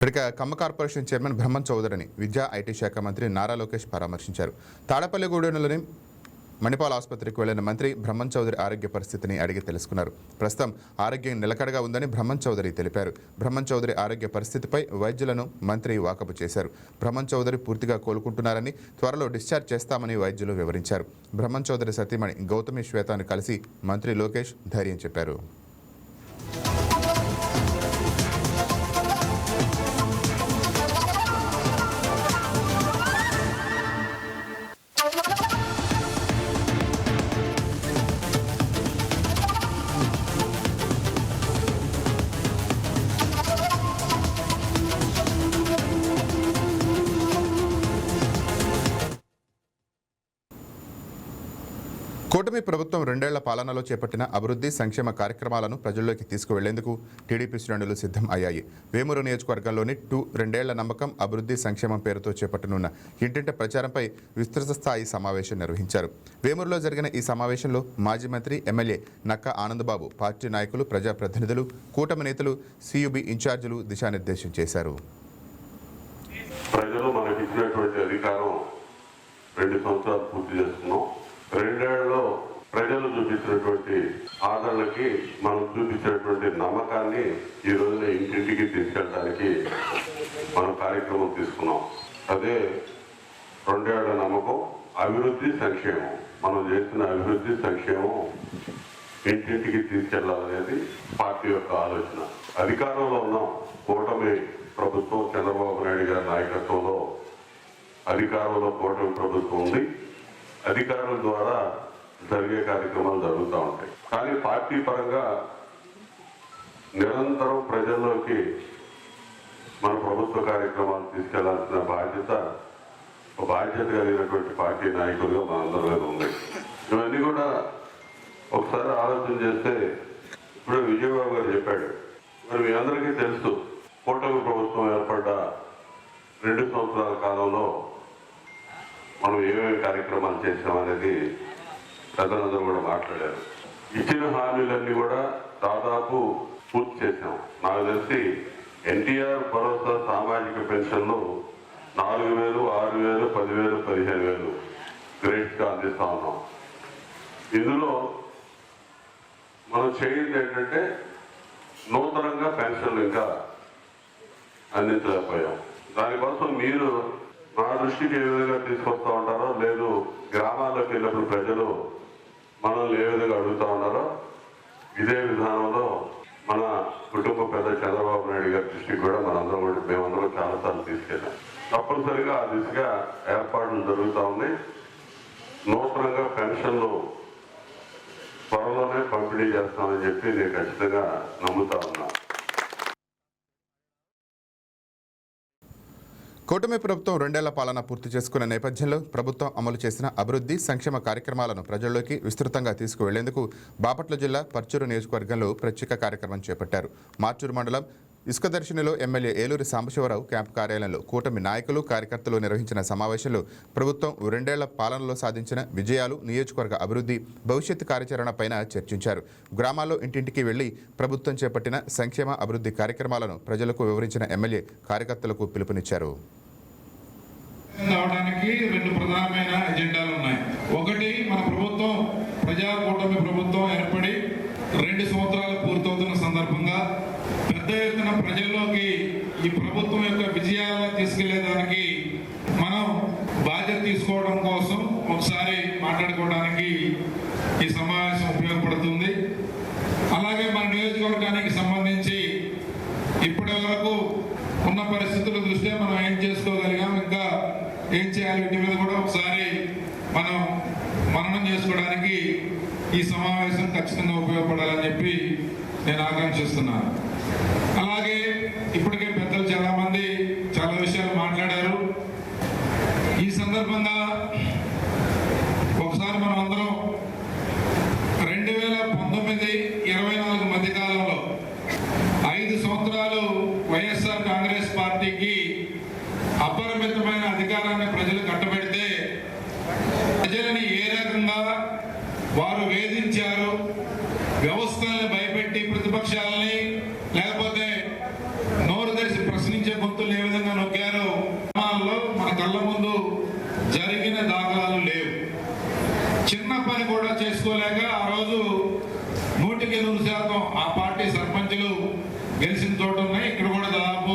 ఇక కమ్మ corporation chairman బ్రహ్మం చౌదరిని విద్యా IT శాఖ మంత్రి నారా లోకేష్ పరామర్శించారు. తాడపల్లిగూడెంలోని మణిపాల్ ఆసుపత్రికి వెళ్లిన మంత్రి బ్రహ్మం చౌదరి ఆరోగ్య పరిస్థితిని అడిగి తెలుసుకున్నారు. ప్రస్తుతం ఆరోగ్యం నిలకడగా ఉందని బ్రహ్మం చౌదరి తెలిపారు. బ్రహ్మం చౌదరి ఆరోగ్య పరిస్థితిపై వైద్యులను మంత్రి వాకబు చేశారు. బ్రహ్మం చౌదరి పూర్తిగా కోలుకుంటున్నారని, త్వరలో డిశ్చార్జ్ చేస్తామని వైద్యులు వివరించారు. బ్రహ్మం చౌదరి సతీమణి గౌతమి శ్వేతను కలిసి మంత్రి లోకేష్ ధైర్యం చెప్పారు. కూటమి ప్రభుత్వం 2 ఏళ్ల పాలనలో చేపట్టిన అభివృద్ధి సంక్షేమ కార్యక్రమాలను ప్రజల్లోకి తీసుకువెళ్లేందుకు టీడీపీ శ్రేణులు సిద్ధం అయ్యాయి. వేమూరు నియోజకవర్గంలోని 2 ఏళ్ల నమ్మకం అభివృద్ధి సంక్షేమం పేరుతో చేపట్టనున్న ఇంటింటి ప్రచారంపై విస్తృత స్థాయి సమావేశం నిర్వహించారు. వేమూరులో జరిగిన ఈ సమావేశంలో మాజీ మంత్రి ఎమ్మెల్యే నక్కా ఆనందబాబు, పార్టీ నాయకులు, ప్రజాప్రతినిధులు, కూటమి నేతలు, సియుబి ఇన్ఛార్జీలు దిశానిర్దేశం చేశారు. ప్రజలు మనకి ఇచ్చినటువంటి అధికారం 2 సంవత్సరాలు పూర్తి చేస్తున్నాం. 2 ఏళ్లలో ప్రజలు చూపించినటువంటి ఆదరణకి మనం చూపించినటువంటి నమ్మకాన్ని ఈ రోజున ఇంటింటికి తీసుకెళ్ళడానికి మనం కార్యక్రమం తీసుకున్నాం. అదే 2 ఏళ్ల నమ్మకం, అభివృద్ధి సంక్షేమం. మనం చేసిన అభివృద్ధి సంక్షేమం ఇంటింటికి తీసుకెళ్లాలనేది పార్టీ యొక్క ఆలోచన. అధికారంలో ఉన్న కూటమి ప్రభుత్వం, చంద్రబాబు నాయుడు గారి నాయకత్వంలో అధికారంలో కూటమి ప్రభుత్వం ఉంది. అధికారుల ద్వారా జరిగే కార్యక్రమాలు జరుగుతూ ఉంటాయి. కానీ పార్టీ పరంగా నిరంతరం ప్రజల్లోకి మన ప్రభుత్వ కార్యక్రమాలు తీసుకెళ్లాల్సిన బాధ్యత కలిగినటువంటి పార్టీ నాయకులుగా మనందరి మీద ఉంది. ఇవన్నీ కూడా ఒకసారి ఆలోచన చేస్తే, ఇప్పుడు విజయబాబు గారు చెప్పాడు, మరి మీ అందరికీ తెలుసు కూటమి ప్రభుత్వం ఏర్పడ్డ 2 సంవత్సరాల కాలంలో మనం ఏమేమి కార్యక్రమాలు చేసామనేది ప్రజలందరూ కూడా మాట్లాడారు. ఇచ్చిన హామీలన్నీ కూడా దాదాపు పూర్తి చేశాం. నాకు తెలిసి ఎన్టీఆర్ భరోసా సామాజిక పెన్షన్లు 4,000, 6,000, 10,000, 15,000 గ్రేడ్స్గా అందిస్తా ఉన్నాం. ఇందులో మనం చేయింది ఏంటంటే నూతనంగా పెన్షన్లు ఇంకా అందించలేకపోయాం. దానికోసం మీరు మా దృష్టికి ఏ విధంగా తీసుకొస్తా ఉంటారో, లేదు గ్రామాల్లోకి వెళ్ళినప్పుడు ప్రజలు మనల్ని ఏ విధంగా అడుగుతా ఉన్నారో, ఇదే విధానంలో మన కుటుంబ పెద్ద చంద్రబాబు నాయుడు గారి దృష్టికి కూడా మేమందరం చాలాసార్లు తీసుకెళ్ళాం. తప్పనిసరిగా ఆ దిశగా ఏర్పాట్లు జరుగుతూ ఉన్నాయి. నూతనంగా పెన్షన్లు త్వరలోనే పంపిణీ చేస్తామని చెప్పి నేను ఖచ్చితంగా నమ్ముతా ఉన్నా. కూటమి ప్రభుత్వం 2 ఏళ్ల పాలన పూర్తి చేసుకున్న నేపథ్యంలో ప్రభుత్వం అమలు చేసిన అభివృద్ధి సంక్షేమ కార్యక్రమాలను ప్రజల్లోకి విస్తృతంగా తీసుకువెళ్లేందుకు బాపట్ల జిల్లా పర్చూరు నియోజకవర్గంలో ప్రత్యేక కార్యక్రమం చేపట్టారు. మార్చూరు మండలం ఇసుకదర్శినిలో ఎమ్మెల్యే ఏలూరి సాంబశివరావు క్యాంపు కార్యాలయంలో కూటమి నాయకులు, కార్యకర్తలు నిర్వహించిన సమావేశంలో ప్రభుత్వం 2 ఏళ్ల పాలనలో సాధించిన విజయాలు, నియోజకవర్గ అభివృద్ధి, భవిష్యత్ కార్యాచరణపైన చర్చించారు. గ్రామాల్లో ఇంటింటికి వెళ్లి ప్రభుత్వం చేపట్టిన సంక్షేమ అభివృద్ధి కార్యక్రమాలను ప్రజలకు వివరించిన ఎమ్మెల్యే కార్యకర్తలకు పిలుపునిచ్చారు. రావడానికి 2 ప్రధానమైన ఎజెండాలు ఉన్నాయి. ఒకటి, మన ప్రభుత్వం ప్రజాకూటమి ప్రభుత్వం ఏర్పడి 2 సంవత్సరాలు పూర్తవుతున్న సందర్భంగా పెద్ద ఎత్తున ప్రజల్లోకి ఈ ప్రభుత్వం యొక్క విజయాలను తీసుకెళ్లేదానికి మనం బాధ్యత తీసుకోవడం కోసం ఒకసారి మాట్లాడుకోవడానికి ఈ సమావేశం ఉపయోగపడుతుంది. అలాగే మన నియోజకవర్గానికి సంబంధించి ఇప్పటి వరకు ఉన్న పరిస్థితుల దృష్ట్యా మనం ఏం చేసుకోగలిగాం, ఇంకా ఏం చేయాలి, వీటి మీద కూడా ఒకసారి మనం మననం చేసుకోవడానికి ఈ సమావేశం ఖచ్చితంగా ఉపయోగపడాలని చెప్పి నేను ఆకాంక్షిస్తున్నాను. అలాగే ఇప్పటికే పెద్దలు చాలా మంది చాలా విషయాలు మాట్లాడారు. ఈ సందర్భంగా ఒకసారి మనం అందరం 2019-24 మధ్యకాలంలో 5 సంవత్సరాలు వైఎస్ఆర్ కాంగ్రెస్ పార్టీకి అపరిమితమైన అధికారాన్ని ప్రజలు కట్టబెడితే ప్రజలని ఏ రకంగా వారు వేధించారు, వ్యవస్థల్ని భయపెట్టి ప్రతిపక్షాలని లేకపోతే నోరు తెరిచి ప్రశ్నించే కొంత చిన్న పని కూడా చేసుకోలేక ఆ రోజు 100% ఆ పార్టీ సర్పంచులు గెలిచిన చోట ఉన్నాయి. ఇక్కడ కూడా దాదాపు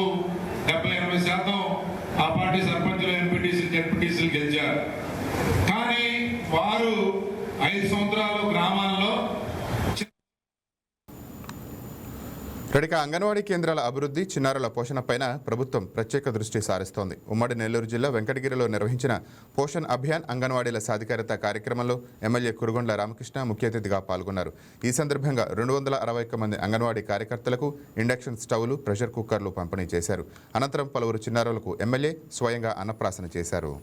70-80% ఆ పార్టీ సర్పంచులు, ఎంపీటీసీలు, జెడ్పీటీసీలు గెలిచారు. కానీ వారు 5 సంవత్సరాలు గ్రామాల్లో ఇక అంగన్వాడీ కేంద్రాల అభివృద్ధి, చిన్నారుల పోషణపైన ప్రభుత్వం ప్రత్యేక దృష్టి సారిస్తోంది. ఉమ్మడి నెల్లూరు జిల్లా వెంకటగిరిలో నిర్వహించిన పోషణ్ అభియాన్ అంగన్వాడీల సాధికారత కార్యక్రమంలో ఎమ్మెల్యే కురుగొండ్ల రామకృష్ణ ముఖ్య అతిథిగా పాల్గొన్నారు. ఈ సందర్భంగా 261 మంది అంగన్వాడీ కార్యకర్తలకు ఇండక్షన్ స్టవ్లు, ప్రెషర్ కుక్కర్లు పంపిణీ చేశారు. అనంతరం పలువురు చిన్నారులకు ఎమ్మెల్యే స్వయంగా అన్నప్రాసన చేశారు.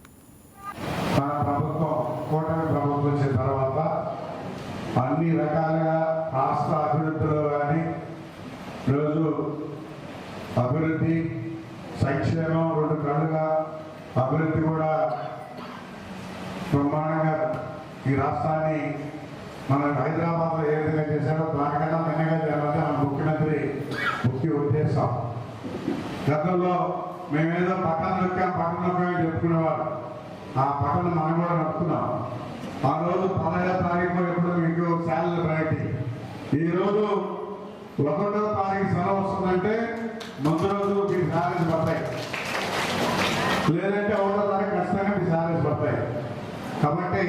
అన్ని రకాలుగా రాష్ట్ర అభివృద్ధిలో కానీ రోజు అభివృద్ధి, సంక్షేమం 2 కళ్ళుగా అభివృద్ధి కూడా బ్రహ్మాండంగా ఈ రాష్ట్రాన్ని మన హైదరాబాద్లో ఏ విధంగా చేశారో దానికన్నా మిన్నగా చేయాలంటే మన ముఖ్యమంత్రి ముఖ్య ఉద్దేశం. గతంలో మేమేదో పట్టణం నొక్కామని చెప్పుకునేవారు. ఆ పట్టణం మనం కూడా నొక్కున్నాం. ఆ రోజు 15వ తారీఖు ఎప్పుడు మీకు శాలరీ ప్రయారిటీ. ఈరోజు 1వ తారీఖు సెలవు వస్తుందంటే ముందు రోజు మీకు శాలరీస్ పడతాయి, లేదంటే 1వ తారీఖు ఖచ్చితంగా మీ శాలరీస్ పడతాయి. కాబట్టి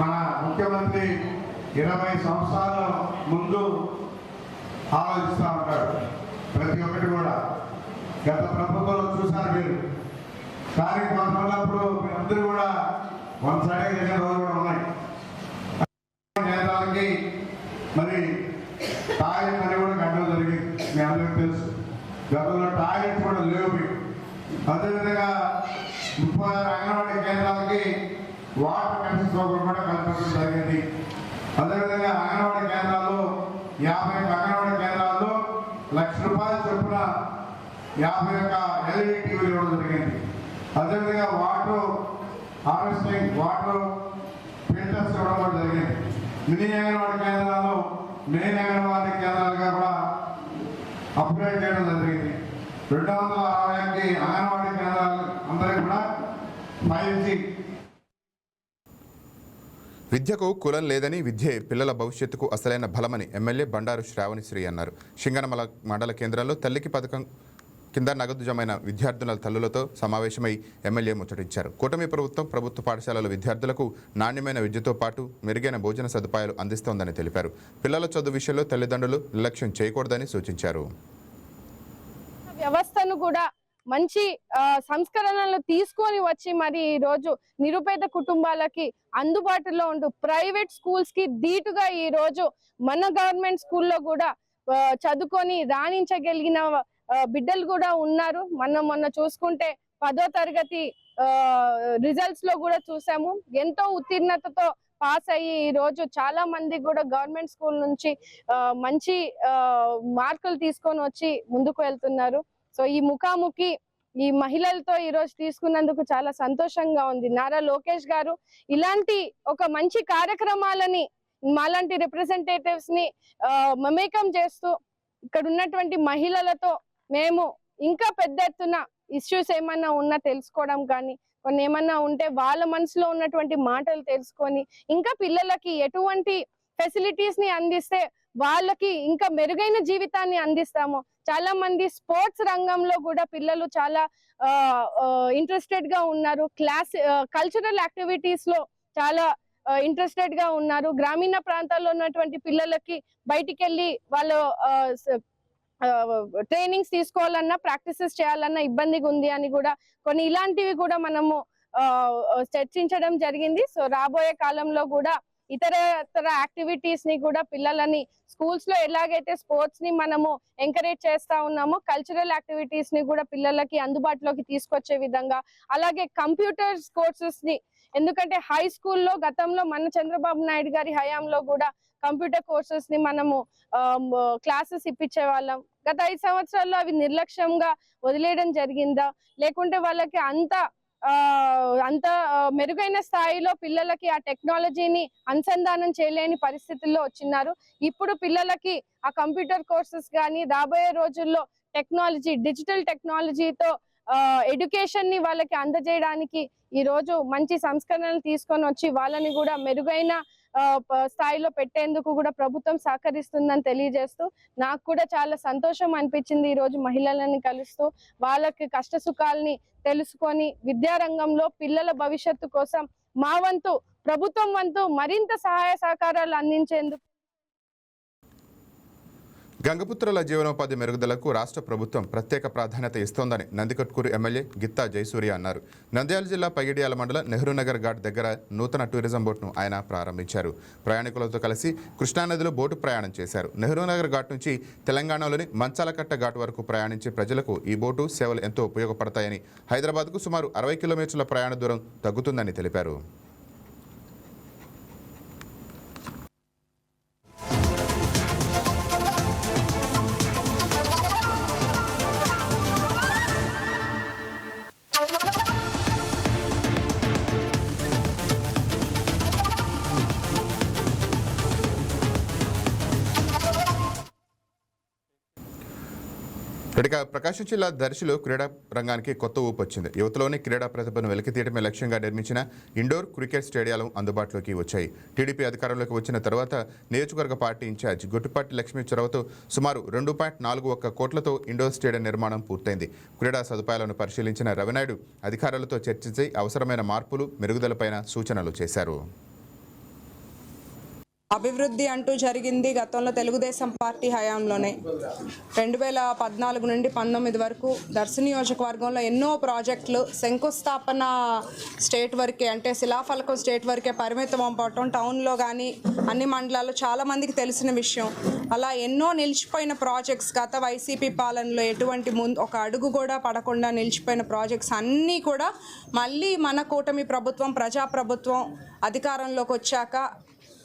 మన ముఖ్యమంత్రి 20 సంవత్సరాల ముందు ఆలోచిస్తూ ఉంటాడు. ప్రతి ఒక్కటి కూడా గత ప్రభుత్వంలో చూశారు మీరు. కానీ కొంతమంది అందరూ కూడా వన్ సైడ్ చేసిన రోజులు కూడా ఉన్నాయి. కేంద్రాలకి మరి టాయిలెట్ అని కూడా గంటలు జరిగింది, మీ అందరికీ తెలుసు. గతంలో టాయిలెట్ కూడా లేవు మీకు. అదేవిధంగా 36 అంగన్వాడీ కేంద్రాలకి వాటర్ కనెక్షన్ సౌకర్యం కూడా కల్పించడం జరిగింది. అదేవిధంగా అంగన్వాడీ కేంద్రాలు 50 అంగన్వాడీ కేంద్రాల్లో ₹1,00,000 చొప్పున 51 LED టీవీలు ఇవ్వడం జరిగింది. అదేవిధంగా వాటర్ హార్వెస్టింగ్, వాటర్ ఫిల్టర్స్ ఇవ్వడం కూడా జరిగింది. మినీ అంగన్వాడీ కేంద్రాలు మెయిన్ అంగన్వాడీ కేంద్రాలుగా కూడా అప్గ్రేడ్ చేయడం జరిగింది. 261 అంగన్వాడీ కేంద్రాలు అందరికీ కూడా 5G. విద్యకు కులం లేదని, విద్యే పిల్లల భవిష్యత్తుకు అసలైన బలమని ఎమ్మెల్యే బండారు శ్రావణిశ్రీ అన్నారు. సింగనమల మండల కేంద్రంలో తల్లికి పథకం కింద నగదు జమైన విద్యార్థుల తల్లులతో సమావేశమై ఎమ్మెల్యే ముచ్చటించారు. కూటమి ప్రభుత్వం ప్రభుత్వ పాఠశాలల విద్యార్థులకు నాణ్యమైన విద్యతో పాటు మెరుగైన భోజన సదుపాయాలు అందిస్తోందని తెలిపారు. పిల్లల చదువు విషయంలో తల్లిదండ్రులు నిర్లక్ష్యం చేయకూడదని సూచించారు. వ్యవస్థను కూడా మంచి సంస్కరణలు తీసుకొని వచ్చి మరి ఈ రోజు నిరుపేద కుటుంబాలకి అందుబాటులో ఉంటూ ప్రైవేట్ స్కూల్స్ కి ధీటుగా ఈ రోజు మన గవర్నమెంట్ స్కూల్లో కూడా చదువుకొని రాణించగలిగిన బిడ్డలు కూడా ఉన్నారు. మొన్న చూసుకుంటే 10వ తరగతి రిజల్ట్స్ లో కూడా చూసాము. ఎంతో ఉత్తీర్ణతతో పాస్ అయ్యి ఈ రోజు చాలా మంది కూడా గవర్నమెంట్ స్కూల్ నుంచి మంచి మార్కులు తీసుకొని వచ్చి ముందుకు వెళ్తున్నారు. సో ఈ ముఖాముఖి ఈ మహిళలతో ఈ రోజు తీసుకున్నందుకు చాలా సంతోషంగా ఉంది. నారా లోకేష్ గారు ఇలాంటి ఒక మంచి కార్యక్రమాలని మాలాంటి రిప్రజెంటేటివ్స్ ని మమేకం చేస్తూ ఇక్కడ ఉన్నటువంటి మహిళలతో మేము ఇంకా పెద్ద ఎత్తున ఇష్యూస్ ఏమన్నా ఉన్నా తెలుసుకోవడం కానీ, కొన్ని ఏమన్నా ఉంటే వాళ్ళ మనసులో ఉన్నటువంటి మాటలు తెలుసుకొని ఇంకా పిల్లలకి ఎటువంటి ఫెసిలిటీస్ ని అందిస్తే వాళ్ళకి ఇంకా మెరుగైన జీవితాన్ని అందిస్తాము. చాలా మంది స్పోర్ట్స్ రంగంలో కూడా పిల్లలు చాలా ఇంట్రెస్టెడ్ గా ఉన్నారు. కల్చరల్ యాక్టివిటీస్ లో చాలా ఇంట్రెస్టెడ్ గా ఉన్నారు. గ్రామీణ ప్రాంతాల్లో ఉన్నటువంటి పిల్లలకి బయటికి వెళ్ళి వాళ్ళు ట్రైనింగ్స్ తీసుకోవాలన్నా, ప్రాక్టీసెస్ చేయాలన్నా ఇబ్బందిగా ఉంది అని కూడా కొన్ని ఇలాంటివి కూడా మనము చర్చించడం జరిగింది. సో రాబోయే కాలంలో కూడా ఇతర యాక్టివిటీస్ ని కూడా పిల్లలని స్కూల్స్ లో ఎలాగైతే స్పోర్ట్స్ ని మనము ఎంకరేజ్ చేస్తా ఉన్నామో, కల్చరల్ యాక్టివిటీస్ ని కూడా పిల్లలకి అందుబాటులోకి తీసుకొచ్చే విధంగా, అలాగే కంప్యూటర్స్ కోర్సెస్ ని, ఎందుకంటే హై స్కూల్లో గతంలో మన చంద్రబాబు నాయుడు గారి హయాంలో కూడా కంప్యూటర్ కోర్సెస్ ని మనము క్లాసెస్ ఇప్పించే వాళ్ళం. గత 5 సంవత్సరాల్లో అవి నిర్లక్ష్యంగా వదిలేయడం జరిగిందా, లేకుంటే వాళ్ళకి అంత మెరుగైన స్థాయిలో పిల్లలకి ఆ టెక్నాలజీని అనుసంధానం చేయలేని పరిస్థితుల్లో వచ్చినారు. ఇప్పుడు పిల్లలకి ఆ కంప్యూటర్ కోర్సెస్ కానీ రాబోయే రోజుల్లో డిజిటల్ టెక్నాలజీతో ఎడ్యుకేషన్ ని వాళ్ళకి అందజేయడానికి ఈ రోజు మంచి సంస్కరణలు తీసుకొని వచ్చి వాళ్ళని కూడా మెరుగైన స్థాయిలో పెట్టేందుకు కూడా ప్రభుత్వం సహకరిస్తుందని తెలియజేస్తూ నాకు కూడా చాలా సంతోషం అనిపించింది. ఈ రోజు మహిళలని కలుస్తూ వాళ్ళకి కష్ట సుఖాలని తెలుసుకొని విద్యారంగంలో పిల్లల భవిష్యత్తు కోసం మా వంతు ప్రభుత్వం వంతు మరింత సహాయ సహకారాలు అందించేందుకు. గంగపుత్రుల జీవనోపాధి మెరుగుదలకు రాష్ట్ర ప్రభుత్వం ప్రత్యేక ప్రాధాన్యత ఇస్తోందని నందికొట్కూరు ఎమ్మెల్యే గిత్తా జయసూర్య అన్నారు. నంద్యాల జిల్లా పగిడియాల మండలం నెహ్రూనగర్ ఘాట్ దగ్గర నూతన టూరిజం బోట్ను ఆయన ప్రారంభించారు. ప్రయాణికులతో కలిసి కృష్ణానదిలో బోటు ప్రయాణం చేశారు. నెహ్రూనగర్ ఘాట్ నుంచి తెలంగాణలోని మంచాలకట్ట ఘాట్ వరకు ప్రయాణించే ప్రజలకు ఈ బోటు సేవలు ఎంతో ఉపయోగపడతాయని, హైదరాబాద్కు సుమారు 60 కిలోమీటర్ల ప్రయాణ దూరం తగ్గుతుందని తెలిపారు. ఇక ప్రకాశం జిల్లా దర్శిలో క్రీడా రంగానికి కొత్త ఊపు వచ్చింది. యువతలోని క్రీడా ప్రతిభను వెలికితీయడమే లక్ష్యంగా నిర్మించిన ఇండోర్ క్రికెట్ స్టేడియాలు అందుబాటులోకి వచ్చాయి. టీడీపీ అధికారంలోకి వచ్చిన తర్వాత నియోజకవర్గ పార్టీ ఇన్ఛార్జ్ గుట్టుపాటి లక్ష్మీ చొరవతో సుమారు 2.41 కోట్లతో ఇండోర్ స్టేడియం నిర్మాణం పూర్తయింది. క్రీడా సదుపాయాలను పరిశీలించిన రవినాయుడు అధికారులతో చర్చించి అవసరమైన మార్పులు మెరుగుదలపైన సూచనలు చేశారు. అభివృద్ధి అంటూ జరిగింది గతంలో తెలుగుదేశం పార్టీ హయాంలోనే. 2014 నుండి 19 వరకు దర్శి నియోజకవర్గంలో ఎన్నో ప్రాజెక్టులు శంకుస్థాపన స్టేట్ వరకే, అంటే శిలాఫలకం స్టేట్ వరకే పరిమితం అవ్వటం టౌన్లో కానీ అన్ని మండలాల్లో చాలామందికి తెలిసిన విషయం. అలా ఎన్నో నిలిచిపోయిన ప్రాజెక్ట్స్ గత వైసీపీ పాలనలో ఎటువంటి ఒక అడుగు కూడా పడకుండా నిలిచిపోయిన ప్రాజెక్ట్స్ అన్నీ కూడా మళ్ళీ మన కూటమి ప్రభుత్వం ప్రజాప్రభుత్వం అధికారంలోకి వచ్చాక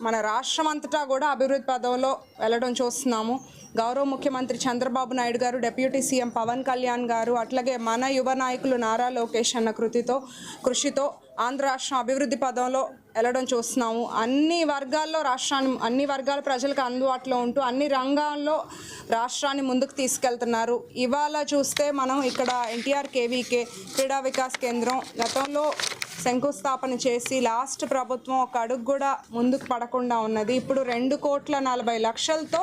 మన రాష్ట్రం అంతటా కూడా అభివృద్ధి పదంలో వెళ్ళడం చూస్తున్నాము. గౌరవ ముఖ్యమంత్రి చంద్రబాబు నాయుడు గారు, డిప్యూటీ సీఎం పవన్ కళ్యాణ్ గారు, అట్లాగే మన యువ నాయకులు నారా లోకేష్ అన్న కృషితో ఆంధ్ర రాష్ట్రం అభివృద్ధి పదంలో వెళ్ళడం చూస్తున్నాము. అన్ని వర్గాల ప్రజలకు అందుబాటులో ఉంటూ అన్ని రంగాల్లో రాష్ట్రాన్ని ముందుకు తీసుకెళ్తున్నారు. ఇవాళ చూస్తే మనం ఇక్కడ ఎన్టీఆర్ కేవీకే క్రీడా వికాస్ కేంద్రం గతంలో శంకుస్థాపన చేసి లాస్ట్ ప్రభుత్వం ఒక అడుగు కూడా ముందుకు పడకుండా ఉన్నది. ఇప్పుడు 2,40,00,000తో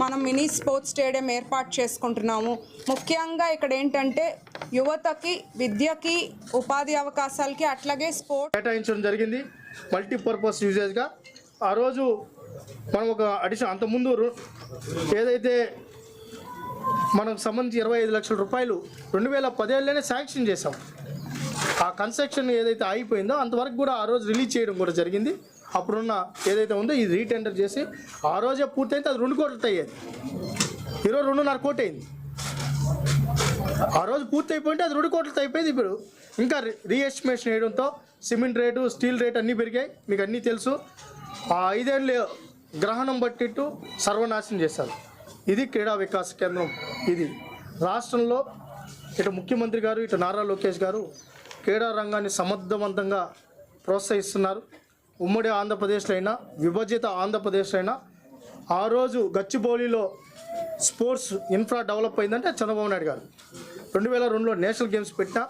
మనం మినీ స్పోర్ట్స్ స్టేడియం ఏర్పాటు చేసుకుంటున్నాము. ముఖ్యంగా ఇక్కడ ఏంటంటే యువతకి విద్యకి ఉపాధి అవకాశాలకి అట్లాగే స్పోర్ట్స్ కేటాయించడం జరిగింది మల్టీపర్పస్ యూజేజ్గా. ఆ రోజు మనం ఒక అడిషన్ అంతకుముందు ఏదైతే మనకు సంబంధించి 25 లక్షల రూపాయలు 2017లోనే శాంక్షన్ చేసాం. ఆ కన్స్ట్రక్షన్ ఏదైతే అయిపోయిందో అంతవరకు కూడా ఆ రోజు రిలీజ్ చేయడం కూడా జరిగింది. అప్పుడున్న ఏదైతే ఉందో ఇది రీటెండర్ చేసి ఆ రోజే పూర్తయితే అది 2 కోట్లతో అయ్యేది. ఈరోజు 2.5 కోట్లు అయింది. ఆ రోజు పూర్తి అయిపోయింటే అది 2 కోట్లతో అయిపోయింది. ఇప్పుడు ఇంకా రీఎస్టిమేషన్ వేయడంతో సిమెంట్ రేటు, స్టీల్ రేటు అన్నీ పెరిగాయి, మీకు అన్నీ తెలుసు. ఆ 5 ఏళ్ళు గ్రహణం బట్టిట్టు సర్వనాశనం చేశారు. ఇది క్రీడా వికాస్ కేంద్రం. ఇది రాష్ట్రంలో ఇటు ముఖ్యమంత్రి గారు, ఇటు నారా లోకేష్ గారు క్రీడా రంగాన్ని సమర్థవంతంగా ప్రోత్సహిస్తున్నారు. ఉమ్మడి ఆంధ్రప్రదేశ్లో అయినా విభజిత ఆంధ్రప్రదేశ్లో అయినా ఆ రోజు గచ్చిబౌలిలో స్పోర్ట్స్ ఇన్ఫ్రా డెవలప్ అయిందంటే చంద్రబాబు నాయుడు గారు 2002లో నేషనల్ గేమ్స్ పెట్టిన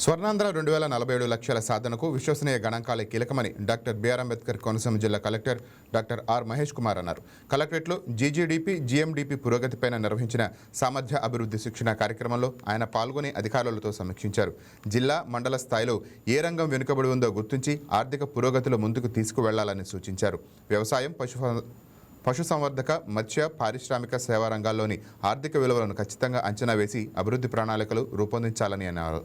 స్వర్ణాంధ్ర 2047 లక్ష్యాల సాధనకు విశ్వసనీయ గణాంకాలే కీలకమని డాక్టర్ బిఆర్ అంబేద్కర్ కోనసీమ జిల్లా collector doctor R Mahesh Kumar అన్నారు. కలెక్టరేట్లో జీజీడీపీ, జీఎండీపీ పురోగతిపైన నిర్వహించిన సామర్థ్య అభివృద్ధి శిక్షణ కార్యక్రమంలో ఆయన పాల్గొని అధికారులతో సమీక్షించారు. జిల్లా, మండల స్థాయిలో ఏ రంగం వెనుకబడి ఉందో గుర్తించి ఆర్థిక పురోగతిలో ముందుకు తీసుకువెళ్లాలని సూచించారు. వ్యవసాయం, పశుసంవర్ధక, మత్స్య, పారిశ్రామిక, సేవా రంగాల్లోని ఆర్థిక విలువలను ఖచ్చితంగా అంచనా వేసి అభివృద్ధి ప్రణాళికలు రూపొందించాలని అన్నారు.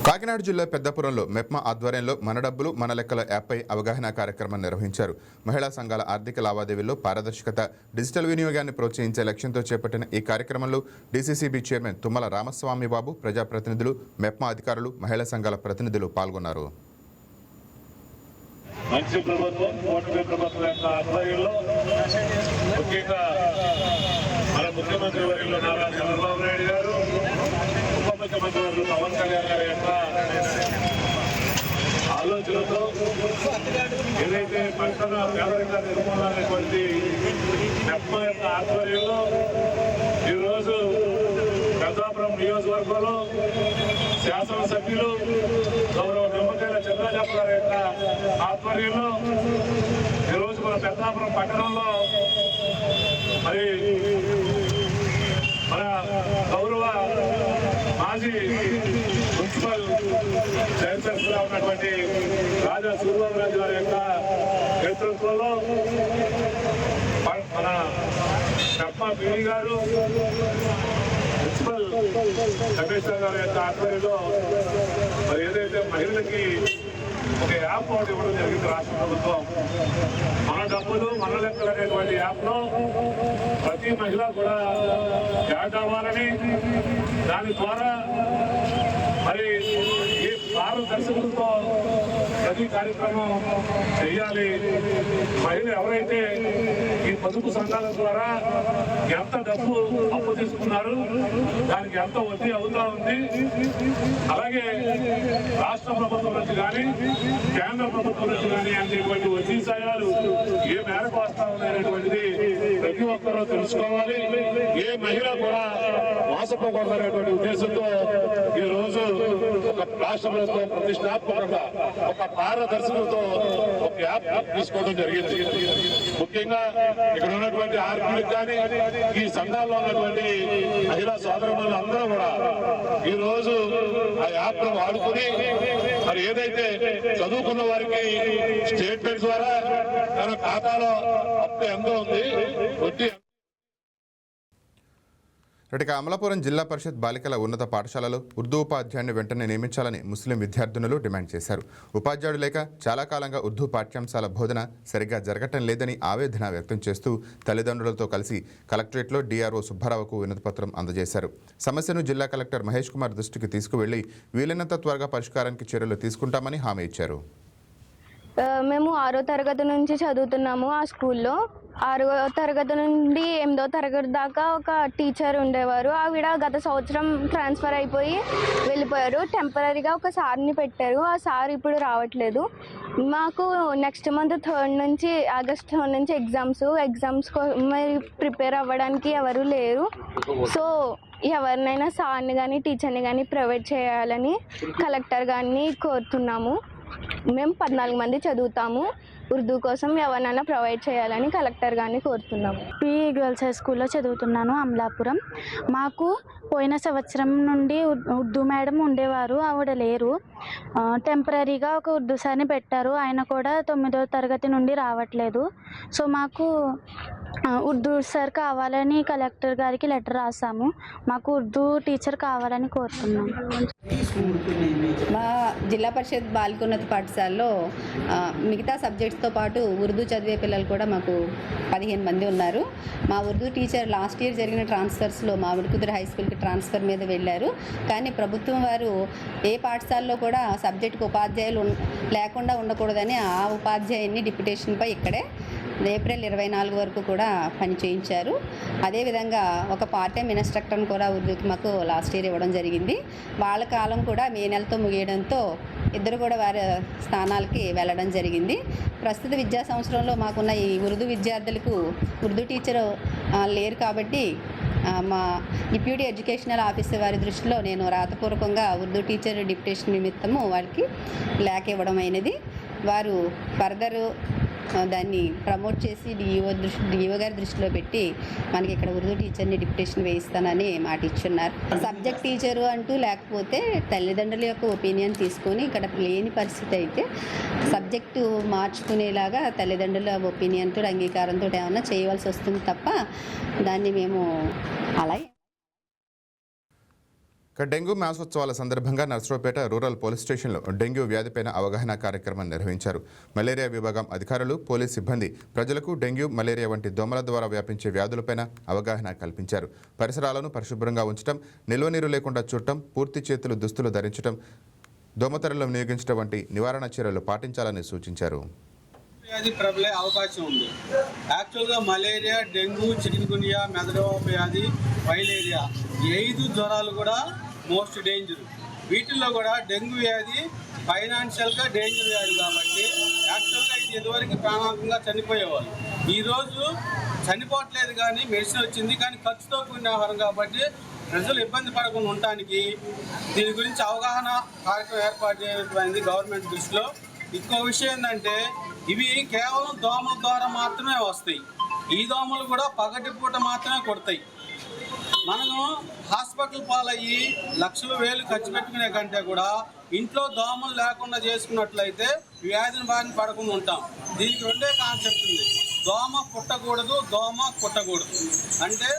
కాకినాడ జిల్లా పెద్దపురంలో మెప్మా ఆధ్వర్యంలో మన డబ్బులు మన లెక్కల యాప్పై అవగాహన కార్యక్రమం నిర్వహించారు. మహిళా సంఘాల ఆర్థిక లావాదేవీల్లో పారదర్శకత, డిజిటల్ వినియోగాన్ని ప్రోత్సహించే లక్ష్యంతో చేపట్టిన ఈ కార్యక్రమంలో డీసీసీబీ చైర్మన్ తుమ్మల రామస్వామి బాబు, ప్రజాప్రతినిధులు, మెప్మా అధికారులు, మహిళా సంఘాల ప్రతినిధులు పాల్గొన్నారు. మంచి ప్రభుత్వం, కూటమి ప్రభుత్వం యొక్క ఆధ్వర్యంలో ముఖ్యంగా మన ముఖ్యమంత్రి వర్యులు నారా చంద్రబాబు నాయుడు గారు, ఉప ముఖ్యమంత్రి వర్యులు పవన్ కళ్యాణ్ గారి యొక్క ఆలోచనతో ఏదైతే పట్టణ పేదరిక నిర్మూలన అనేటువంటి మెప్మా యొక్క ఆధ్వర్యంలో ఈరోజు పెద్దాపురం నియోజకవర్గంలో శాసనసభ్యులు గౌరవ నిమ్మకాయల చంద్రజాబు గారి యొక్క ఆధ్వర్యంలో ఈరోజు మన పెద్దాపురం పట్టణంలో మరి మన గౌరవ మాజీ మున్సిపల్ చైర్పర్సన్గా ఉన్నటువంటి రాజా సూర్యబాబు గారి యొక్క నేతృత్వంలో మన మెప్మా పీడి గారు, మున్సిపల్ కమిషనర్ గారి యొక్క ఆధ్వర్యంలో మరి ఏదైతే మహిళలకి ఒక యాప్ ఒకటి ఇవ్వడం జరిగింది రాష్ట్ర ప్రభుత్వం. మన డబ్బులు మన లెక్కలు అనేటువంటి యాప్లో ప్రతి మహిళ కూడా యాడ్ అవ్వాలని, దాని ద్వారా మరి ఈ పారదర్శకులతో ప్రతి కార్యక్రమం చేయాలి. మహిళ ఎవరైతే ఈ పొదుపు సంఘాల ద్వారా ఎంత డబ్బు అప్పు తీసుకున్నారు, దానికి ఎంత వడ్డీ అవుతా ఉంది, అలాగే రాష్ట్ర ప్రభుత్వం నుంచి కానీ కేంద్ర ప్రభుత్వం నుంచి కానీ అనేటువంటి వడ్డీ సాయాలు ఏ మేరకు వస్తా ఉన్నాయనేటువంటిది ప్రతి ఒక్కరూ తెలుసుకోవాలి. ఏ మహిళ కూడా మోసపోకూడదనేటువంటి ఉద్దేశంతో ఈ రోజు ఒక రాష్ట్ర ప్రభుత్వం ప్రతిష్టాత్మకంగా ఒక పారదర్శకతతో ఒక యాప్ తీసుకోవడం జరిగింది. ముఖ్యంగా ఇక్కడ ఉన్నటువంటి ఆర్పీలకు కానీ ఈ సంఘాల్లో ఉన్నటువంటి మహిళా సోదరులు అందరూ కూడా ఈ రోజు ఆ యాప్ ను వాడుకుని మరి ఏదైతే చదువుకున్న వారికి స్టేట్మెంట్ ద్వారా తన ఖాతాలో అప్పు ఎంత ఉంది, వడ్డీ. ఇక అమలాపురం జిల్లా పరిషత్ బాలికల ఉన్నత పాఠశాలలో ఉర్దూ ఉపాధ్యాయుడిని వెంటనే నియమించాలని ముస్లిం విద్యార్థినులు డిమాండ్ చేశారు. ఉపాధ్యాయుడు లేక చాలా కాలంగా ఉర్దూ పాఠ్యాంశాల బోధన సరిగ్గా జరగటం లేదని ఆవేదన వ్యక్తం చేస్తూ తల్లిదండ్రులతో కలిసి కలెక్టరేట్లో డీఆర్ఓ సుబ్బారావుకు వినతిపత్రం అందజేశారు. సమస్యను జిల్లా కలెక్టర్ మహేష్ కుమార్ దృష్టికి తీసుకువెళ్లి వీలైనంత త్వరగా పరిష్కారానికి చర్యలు తీసుకుంటామని హామీ ఇచ్చారు. మేము 6వ తరగతి నుంచి చదువుతున్నాము. ఆ స్కూల్లో 6వ తరగతి నుండి 8వ తరగతి దాకా ఒక టీచర్ ఉండేవారు. ఆవిడ గత సంవత్సరం ట్రాన్స్ఫర్ అయిపోయి వెళ్ళిపోయారు. టెంపరీగా ఒక సార్ని పెట్టారు. ఆ సార్ ఇప్పుడు రావట్లేదు. మాకు నెక్స్ట్ మంత్ 3rd నుంచి ఆగస్ట్ 3rd నుంచి ఎగ్జామ్స్ మరి ప్రిపేర్ అవ్వడానికి ఎవరు లేరు. సో ఎవరినైనా సార్ని కానీ టీచర్ని కానీ ప్రొవైడ్ చేయాలని కలెక్టర్ గారిని కోరుతున్నాము. మేము 14 మంది చదువుతాము. ఉర్దూ కోసం ఎవరినైనా ప్రొవైడ్ చేయాలని కలెక్టర్ గారిని కోరుతున్నాము. గర్ల్స్ హై స్కూల్లో చదువుతున్నాను, అమలాపురం. మాకు పోయిన సంవత్సరం నుండి ఉర్దూ మేడం ఉండేవారు, ఆవిడ లేరు. టెంపరీగా ఒక ఉర్దూ సార్ని పెట్టారు. ఆయన కూడా 9వ తరగతి నుండి రావట్లేదు. సో మాకు ఉర్దూ సార్ కావాలని కలెక్టర్ గారికి లెటర్ రాసాము. మాకు ఉర్దూ టీచర్ కావాలని కోరుతున్నాము. మా జిల్లా పరిషత్ బాలికోన్నత పాఠశాలలో మిగతా సబ్జెక్ట్స్తో పాటు ఉర్దూ చదివే పిల్లలు కూడా మాకు 15 మంది ఉన్నారు. మా ఉర్దూ టీచర్ లాస్ట్ ఇయర్ జరిగిన ట్రాన్స్ఫర్స్లో మామిడికుదురు హై స్కూల్కి ట్రాన్స్ఫర్ మీద వెళ్ళారు. కానీ ప్రభుత్వం వారు ఏ పాఠశాలలో కూడా సబ్జెక్టుకు ఉపాధ్యాయులు లేకుండా ఉండకూడదని ఆ ఉపాధ్యాయుని డిప్యుటేషన్పై ఇక్కడే ఏప్రిల్ 24 వరకు కూడా పని చేయించారు. అదేవిధంగా ఒక పార్ట్ టైం ఇన్స్ట్రక్టర్ని కూడా ఉర్దూకి మాకు లాస్ట్ ఇయర్ ఇవ్వడం జరిగింది. వాళ్ళ కాలం కూడా మే నెలతో ముగియడంతో ఇద్దరు కూడా వారి స్థానాలకి వెళ్ళడం జరిగింది. ప్రస్తుత విద్యా సంవత్సరంలో మాకున్న ఈ ఉర్దూ విద్యార్థులకు ఉర్దూ టీచరు లేరు కాబట్టి మా డిప్యూటీ ఎడ్యుకేషనల్ ఆఫీసర్ వారి దృష్టిలో నేను రాతపూర్వకంగా ఉర్దూ టీచర్ డిప్యుటేషన్ నిమిత్తము వాళ్ళకి లేఖ ఇవ్వడం అయినది. వారు ఫర్దరు దాన్ని ప్రమోట్ చేసి డిఓ గారి దృష్టిలో పెట్టి మనకి ఇక్కడ ఉర్దూ టీచర్ని డిప్యుటేషన్ వేయిస్తానని మాట ఇచ్చున్నారు. సబ్జెక్ట్ టీచరు అంటూ లేకపోతే తల్లిదండ్రుల యొక్క ఒపీనియన్ తీసుకొని ఇక్కడ లేని పరిస్థితి అయితే సబ్జెక్టు మార్చుకునేలాగా తల్లిదండ్రుల ఒపీనియన్తో అంగీకారంతో ఏమన్నా చేయవలసి వస్తుంది తప్ప దాన్ని మేము అలా ఇక డెంగ్యూ మాసోత్సవాల సందర్భంగా నర్సరావుపేట రూరల్ పోలీస్ స్టేషన్లో డెంగ్యూ వ్యాధిపైన అవగాహన కార్యక్రమం నిర్వహించారు. మలేరియా విభాగం అధికారులు, పోలీస్ సిబ్బంది ప్రజలకు డెంగ్యూ, మలేరియా వంటి దోమల ద్వారా వ్యాపించే వ్యాధులపైన అవగాహన కల్పించారు. పరిసరాలను పరిశుభ్రంగా ఉంచడం, నిల్వ నీరు లేకుండా చూడటం, పూర్తి చేతులు దుస్తులు ధరించడం, దోమతెరలు వినియోగించడం వంటి నివారణ చర్యలు పాటించాలని సూచించారు. వ్యాధి ప్రబలే అవకాశం ఉంది. యాక్చువల్గా మలేరియా, డెంగ్యూ, చికెన్గున్యా, మెదడు వ్యాధి, ఫైలేరియా ఈ 5 జ్వరాలు కూడా మోస్ట్ డేంజర్. వీటిల్లో కూడా డెంగ్యూ వ్యాధి ఫైనాన్షియల్గా డేంజర్ వ్యాధి కాబట్టి యాక్చువల్గా ఇది ఇదివరకు ప్రాణాంతంగా చనిపోయేవాళ్ళు. ఈరోజు చనిపోవట్లేదు, కానీ మెడిసిన్ వచ్చింది, కానీ ఖర్చుతో కూడిన ఆహారం కాబట్టి ప్రజలు ఇబ్బంది పడకుండా ఉండటానికి దీని గురించి అవగాహన కార్యక్రమం ఏర్పాటు చేయబడింది గవర్నమెంట్ దృష్టిలో. ఇంకో విషయం ఏంటంటే ఇవి కేవలం దోమల ద్వారా మాత్రమే వస్తాయి. ఈ దోమలు కూడా పగటిపూట మాత్రమే కొడతాయి. మనము హాస్పిటల్ పాలయ్యి లక్షలు వేలు ఖర్చు పెట్టుకునే కంటే కూడా ఇంట్లో దోమలు లేకుండా చేసుకున్నట్లయితే వ్యాధిని బారిన పడకుండా ఉంటాం. దీనికి 2 కాన్సెప్ట్ ఉంది. దోమ పుట్టకూడదు, దోమ కుట్టకూడదు. అంటే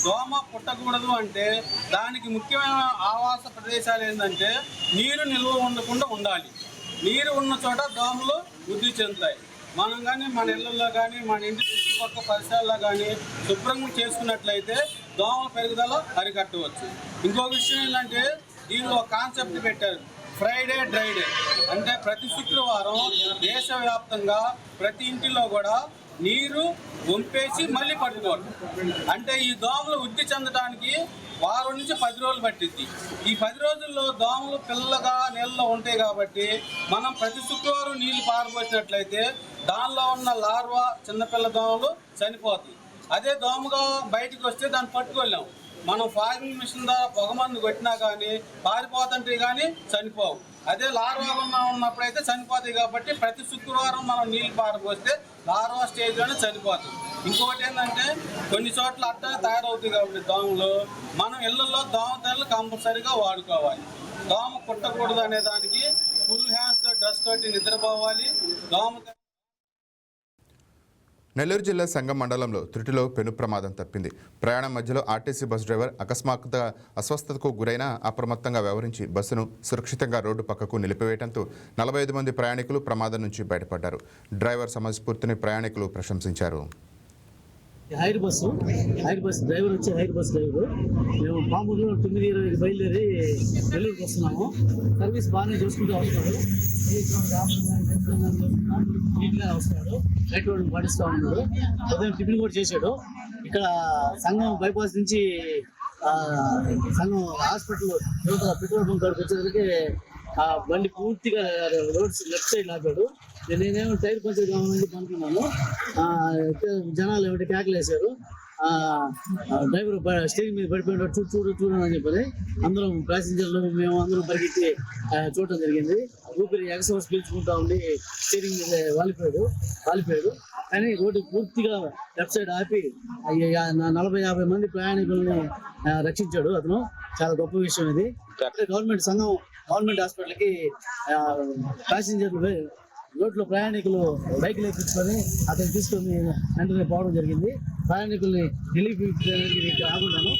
దోమ పుట్టకూడదు అంటే దానికి ముఖ్యమైన ఆవాస ప్రదేశాలు ఏంటంటే నీరు నిల్వ ఉండకుండా ఉండాలి. నీరు ఉన్న చోట దోమలు వృద్ధి చెందుతాయి. మనం కానీ మన ఇళ్ళల్లో కానీ మన ఇంటి చుట్టుపక్కల పరిసరాల్లో కానీ శుభ్రంగా చేసుకున్నట్లయితే దోమల పెరుగుదల అరికట్టవచ్చు. ఇంకో విషయం ఏంటంటే దీనిలో ఒక కాన్సెప్ట్ పెట్టారు, ఫ్రైడే డ్రై డే. అంటే ప్రతి శుక్రవారం దేశవ్యాప్తంగా ప్రతి ఇంటిలో కూడా నీరు వంపేసి మళ్ళీ పట్టుకోవడం. అంటే ఈ దోమలు వృద్ధి చెందడానికి వారం నుంచి 10 రోజులు పట్టింది. ఈ 10 రోజుల్లో దోమలు పిల్లగా నీళ్ళలో ఉంటాయి కాబట్టి మనం ప్రతి శుక్రవారం నీళ్లు పారబోసినట్లయితే దానిలో ఉన్న లార్వా చిన్నపిల్ల దోమలు చనిపోతాయి. అదే దోమగా బయటకు వస్తే దాన్ని పట్టుకోలేం. మనం ఫాగింగ్ మిషన్ ద్వారా పొగమందు కొట్టినా కానీ పారిపోతుంటే కానీ చనిపోవు. అదే లార్వా ఉన్నప్పుడైతే చనిపోతాయి కాబట్టి ప్రతి శుక్రవారం మనం నీళ్ళు పారబోస్తే లార్వా స్టేజ్లోనే చనిపోతాయి. ఇంకొకటి ఏంటంటే కొన్ని చోట్ల అట్టనే తయారవుతాయి కాబట్టి దోమలు మనం ఇళ్లలో దోమతెరలు కంపల్సరీగా వాడుకోవాలి. దోమ కుట్టకూడదు అనే దానికి ఫుల్ హ్యాండ్స్తో డ్రెస్ తోటి నిద్రపోవాలి. నెల్లూరు జిల్లా సంగం మండలంలో త్రుటిలో పెను ప్రమాదం తప్పింది. ప్రయాణం మధ్యలో ఆర్టీసీ బస్ డ్రైవర్ అకస్మాత్తుగా అస్వస్థతకు గురైన అప్రమత్తంగా వ్యవహరించి బస్సును సురక్షితంగా రోడ్డు పక్కకు నిలిపివేయడంతో 45 మంది ప్రయాణికులు ప్రమాదం నుంచి బయటపడ్డారు. డ్రైవర్ సమయస్ఫూర్తిని ప్రయాణికులు ప్రశంసించారు. హైర్ బస్ డ్రైవర్ వచ్చి హైర్ బస్ డ్రైవర్. మేము పామూరులో 9:20కి బయలుదేరి నెల్లూరుకి వస్తున్నాము. సర్వీస్ బాగానే చూసుకుంటూ వస్తాడు, నీట్గా వస్తాడు, రైట్ రోడ్ పాటిస్తూ ఉన్నాడు. ఉదయం టిఫిన్ కూడా చేశాడు. ఇక్కడ సంగం బైపాస్ నుంచి సంగం హాస్పిటల్ పెట్రోల్ బంక్ కాడికి వచ్చేసరికి ఆ బండి పూర్తిగా రోడ్స్ లెఫ్ట్ సైడ్ లాగాడు. నేనేమో టైర్ పంచర్ కావాలని అనుకున్నాను. జనాలు ఏమిటి కేకలేశారు. డ్రైవర్ స్టీరింగ్ మీద పడిపోయిన చూడని అని చెప్పని అందరం ప్యాసింజర్లు మేము అందరం పరిగెత్తి చూడటం జరిగింది. ఊపిరి ఎక్సోస్ పీల్చుకుంటా ఉండి స్టీరింగ్ మీద వాలిపోయాడు. కానీ రోడ్డు పూర్తిగా లెఫ్ట్ సైడ్ ఆపి 40-50 మంది ప్రయాణికులను రక్షించాడు అతను. చాలా గొప్ప విషయం ఇది. గవర్నమెంట్ హాస్పిటల్కి ప్యాసింజర్లు రోడ్లో ప్రయాణికులు బైక్లు ఎక్కించుకొని అతను తీసుకొని వెంటనే పోవడం జరిగింది. ప్రయాణికుల్ని రిలీఫ్ ఆగున్నాను.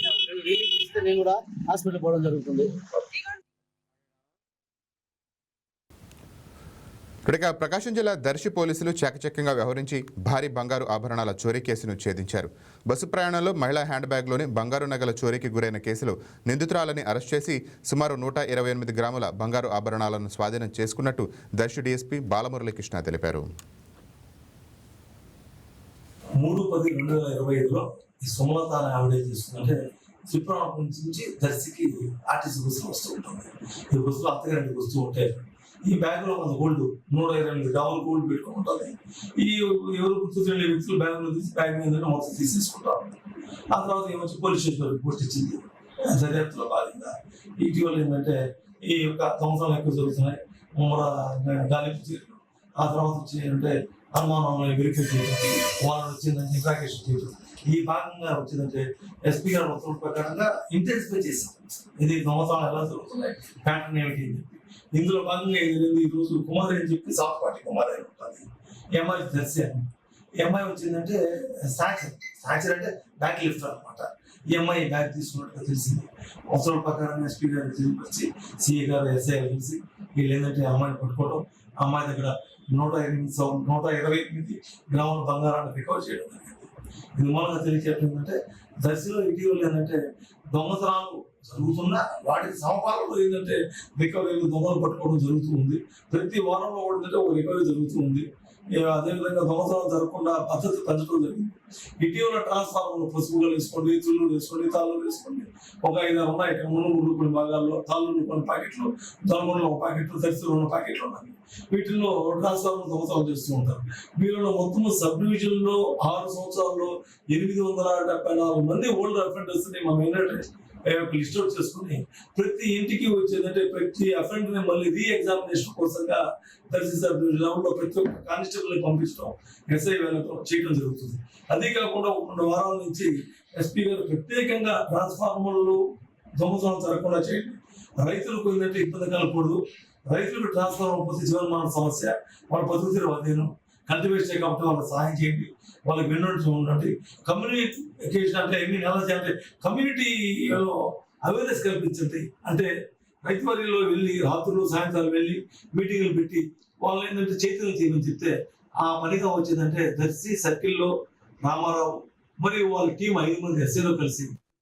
రిలీఫ్ ఇస్తే నేను కూడా హాస్పిటల్ పోవడం జరుగుతుంది. ఇక ప్రకాశం జిల్లా దర్శి పోలీసులు చాకచక్యంగా వ్యవహరించి భారీ బంగారు ఆభరణాల చోరీ కేసును ఛేదించారు. బస్సు ప్రయాణంలో మహిళా హ్యాండ్ బ్యాగ్లోని బంగారు నగల చోరీకి గురైన కేసులో నిందితురాలని అరెస్ట్ చేసి సుమారు 128 గ్రాముల బంగారు ఆభరణాలను స్వాధీనం చేసుకున్నట్టు దర్శి డీఎస్పీ బాలమురళీకృష్ణ తెలిపారు. 3/10/2025లో ఈ సుమలత అనే ఆవిడ తీసుకుంటే త్రిపురాణం నుంచి దర్శికి ఆర్టీసీ బస్సులు వస్తూ ఉంటుంది. ఈ బస్సులో అత్తగారికి వస్తూ ఉంటాయి. ఈ బ్యాగ్లో కొంత గోల్డ్ 128 గ్రాములు గోల్డ్ పెట్టుకుని ఉంటుంది. ఈ ఎవరు గుర్తులేని వ్యక్తులు బ్యాగ్లో తీసి బ్యాగ్ మీద మొత్తం తీసేసుకుంటారు. ఆ తర్వాత ఏమొచ్చి పోలీస్ స్టేషన్లో రిపోర్ట్ ఇచ్చింది. దర్యాప్తులో భాగంగా ఇటీవల ఏంటంటే ఈ యొక్క సంవత్సరాలు ఎక్కువ జరుగుతున్నాయి. గాలింపు చేయడం, ఆ తర్వాత వచ్చి అంటే అనుమానాలను వెరిఫై చేయడం, వాళ్ళు వచ్చిందంటే ఇన్ఫ్రాక్షన్ చేయడం. ఈ భాగంగా వచ్చిందంటే ఎస్పీ గారు ఉత్తర్వుల ప్రకారంగా ఇంటెన్సిఫై చేశాం. ఇది సంవత్సరాలు ఎలా జరుగుతున్నాయి, ప్యాటర్న్ ఏమిటి అని చెప్పి. ఇందులో భాగంగా ఈ రోజు కుమారి అని చెప్పి సాఫ్ట్ పార్టీ కుమారి అని ఉంటుంది. ఎంఆర్ఎస్ దర్శి అని ఈ అమ్మాయి వచ్చిందంటే స్నాచర్ అంటే బ్యాక్ లిఫ్టర్ అనమాట. ఈ అమ్మాయి బ్యాగ్ తీసుకున్నట్టుగా తెలిసింది. అవసరం ప్రకారం ఎస్పీ గారు వచ్చి సిఏ గారు ఎస్ఐ గారు తెలిసి వీళ్ళు ఏంటంటే అమ్మాయిని పట్టుకోవడం, అమ్మాయి దగ్గర 128 గ్రాముల బంగారాన్ని రికవర్ చేయడం జరిగింది. ఇది మూలంగా తెలియచేస్తుందంటే దర్శిలో ఇటీవల ఏంటంటే దొంగతనాలు జరుగుతున్నా వాటికి సమపాలలో ఏంటంటే రికవరీలు దొంగలు పట్టుకోవడం జరుగుతూ ఉంది. ప్రతి వారంలో ఏంటంటే ఒక రికవరీ జరుగుతూ ఉంది. అదేవిధంగా దొంగతనాలు జరగకుండా పద్ధతి పెంచడం జరిగింది. ఇటీవల ట్రాన్స్ఫార్మర్లు పసుపుగా వేసుకోండి, తుళ్ళు వేసుకోండి, తాళ్ళు వేసుకోండి, ఒక 5 ఉన్నాయి. ఇక్కడ మునుగుళ్ళు కొన్ని భాగాల్లో, తాళ్ళు కొన్ని ప్యాకెట్లు, దొంగలు ఒక ప్యాకెట్లు, దర్శిలో 2 ప్యాకెట్లు ఉన్నాయి. వీటిల్లో ట్రాన్స్ఫార్మర్ దొంగతనాలు చేస్తూ ఉంటారు. వీళ్ళలో మొత్తం సబ్ డివిజన్ లో 6 సంవత్సరాల్లో 874 మంది ఓల్డ్ అఫెండర్స్ ని మనం ఏంటంటే లిస్ట్ అవుట్ చేసుకుని ప్రతి ఇంటికి వచ్చేదంటే ప్రతి అఫెండర్ ని మళ్ళీ రీ ఎగ్జామినేషన్ కోసంగా దర్శి సబ్ డివిజన్ లో ప్రతి ఒక్క కానిస్టేబుల్ ని పంపించడం, ఎస్ఐ వేలతో చేయడం జరుగుతుంది. అదే కాకుండా 2 వారాల నుంచి ఎస్పీ గారు ప్రత్యేకంగా ట్రాన్స్ఫార్మర్లు దొంగతనాలు జరగకుండా చేయండి, రైతులకు ఏంటంటే ఇబ్బంది కలగకూడదు, రైతులకు ట్రాన్స్ఫార్మర్ పోతే జీవనమాన సమస్య, వాళ్ళ బతుకుతీరు అధ్యయనం, కల్టివేట్ చేయకపోతే వాళ్ళకి సహాయం చేయండి, వాళ్ళకి వినోదం ఉండండి. కమ్యూనికేషన్ అంటే ఎన్ని నెలలు అంటే కమ్యూనిటీలో అవేర్నెస్ కల్పించండి. అంటే రైతు వారిలో వెళ్ళి రాత్రులు సాయంత్రాలు వెళ్ళి మీటింగ్లు పెట్టి వాళ్ళు ఏంటంటే చైతన్యం చేయమని చెప్తే ఆ పనిగా వచ్చిందంటే దర్శి సర్కిల్లో రామారావు మరియు వాళ్ళ టీం 5 మంది ఎస్ఐలో కలిసి